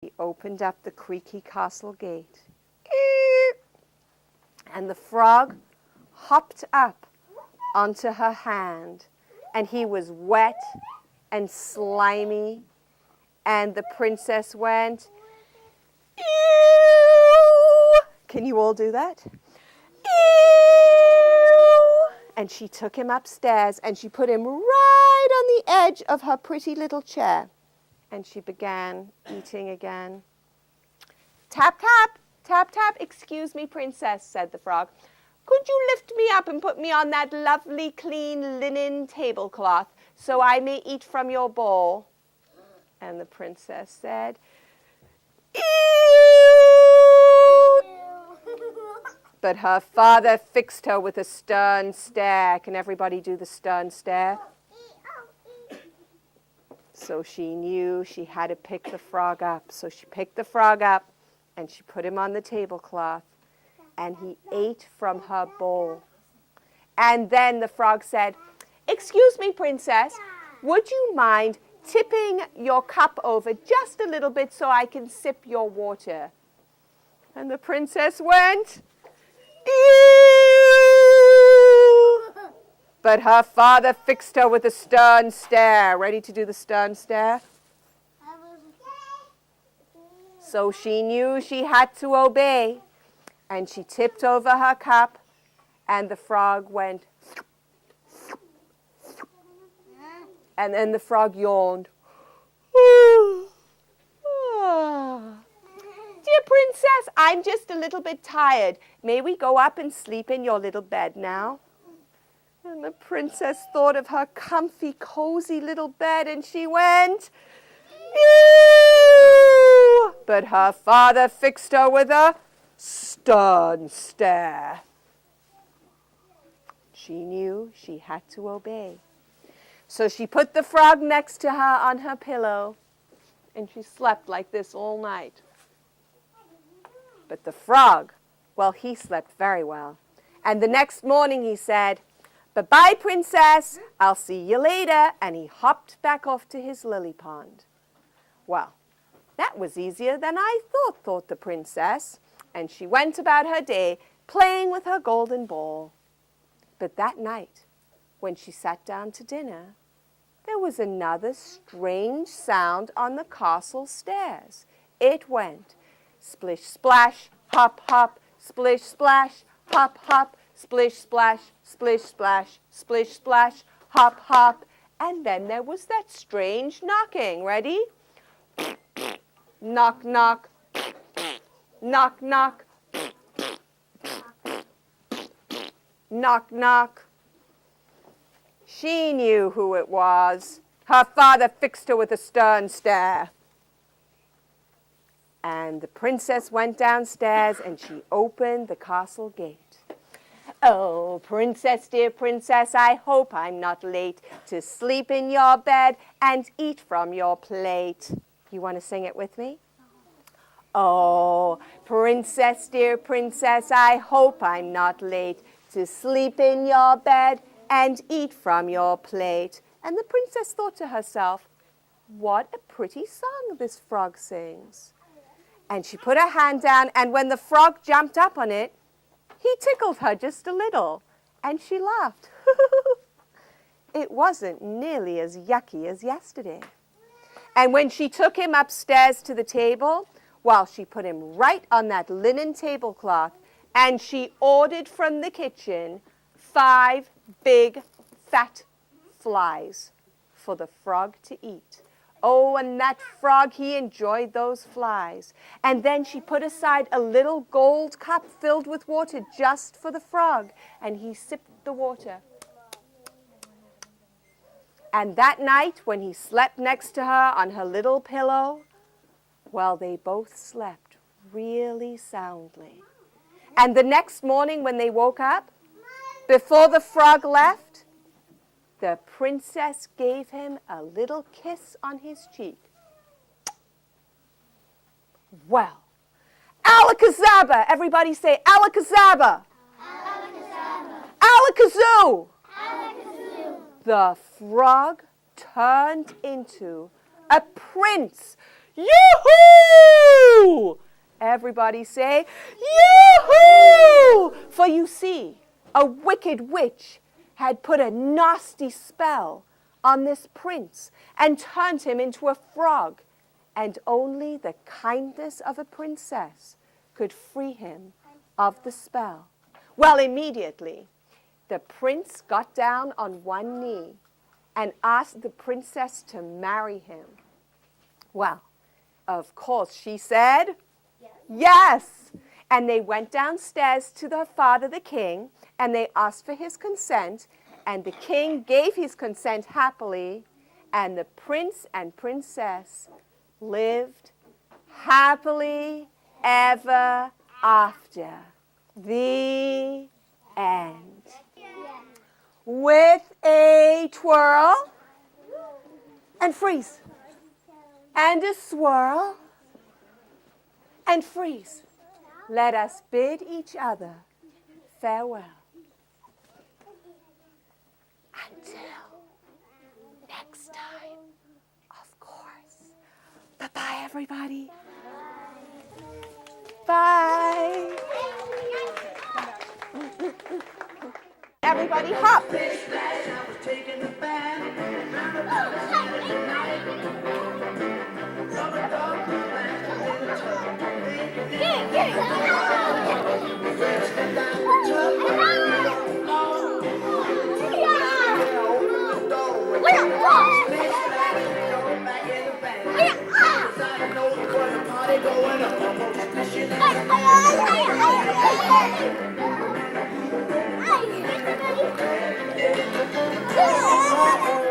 He opened up the creaky castle gate. And the frog hopped up onto her hand. And he was wet and slimy. And the princess went, ew! Can you all do that? Ew! And she took him upstairs and she put him right on the edge of her pretty little chair. And she began eating again. Tap, tap, tap, tap. Excuse me, princess, said the frog. Could you lift me up and put me on that lovely, clean linen tablecloth so I may eat from your bowl? And the princess said, ew! But her father fixed her with a stern stare. Can everybody do the stern stare? So she knew she had to pick the frog up. So she picked the frog up and she put him on the tablecloth and he ate from her bowl. And then the frog said, excuse me, princess, would you mind tipping your cup over just a little bit so I can sip your water? And the princess went, ew! But her father fixed her with a stern stare. Ready to do the stern stare? So she knew she had to obey. And she tipped over her cup. And the frog went. And then the frog yawned. Dear princess, I'm just a little bit tired. May we go up and sleep in your little bed now? And the princess thought of her comfy, cozy little bed, and she went, ew! But her father fixed her with a stern stare. She knew she had to obey. So she put the frog next to her on her pillow, and she slept like this all night. But the frog, well, he slept very well. And the next morning he said, bye-bye, princess, I'll see you later. And he hopped back off to his lily pond. Well, that was easier than I thought the princess. And she went about her day playing with her golden ball. But that night, when she sat down to dinner, there was another strange sound on the castle stairs. It went, splish, splash, hop, hop, splish, splash, hop, hop, splish, splash, splish, splash, splish, splash, hop, hop. And then there was that strange knocking. Ready? Knock, knock, knock, knock, knock, knock. She knew who it was. Her father fixed her with a stern stare. And the princess went downstairs and she opened the castle gate. Oh, princess, dear princess, I hope I'm not late to sleep in your bed and eat from your plate. You want to sing it with me? Oh, princess, dear princess, I hope I'm not late to sleep in your bed and eat from your plate. And the princess thought to herself, what a pretty song this frog sings. And she put her hand down, and when the frog jumped up on it, he tickled her just a little, and she laughed. It wasn't nearly as yucky as yesterday. And when she took him upstairs to the table, well, she put him right on that linen tablecloth, and she ordered from the kitchen 5 big, fat flies for the frog to eat. Oh, and that frog, he enjoyed those flies. And then she put aside a little gold cup filled with water just for the frog, and he sipped the water. And that night, when he slept next to her on her little pillow, well, they both slept really soundly. And the next morning when they woke up, before the frog left, the princess gave him a little kiss on his cheek. Well, alakazaba! Everybody say alakazaba! Alakazaba! Alakazoo! Alakazoo! The frog turned into a prince. Yoo-hoo! Everybody say, Yoo-hoo! For you see, a wicked witch had put a nasty spell on this prince and turned him into a frog, and only the kindness of a princess could free him of the spell. Well, immediately, the prince got down on one knee and asked the princess to marry him. Well, of course, she said, yes. And they went downstairs to their father, the king, and they asked for his consent, and the king gave his consent happily, and the prince and princess lived happily ever after. The end. With a twirl and freeze, and a swirl and freeze, let us bid each other farewell. Until next time, of course. Bye-bye, everybody. Bye. Everybody hop. Yeah.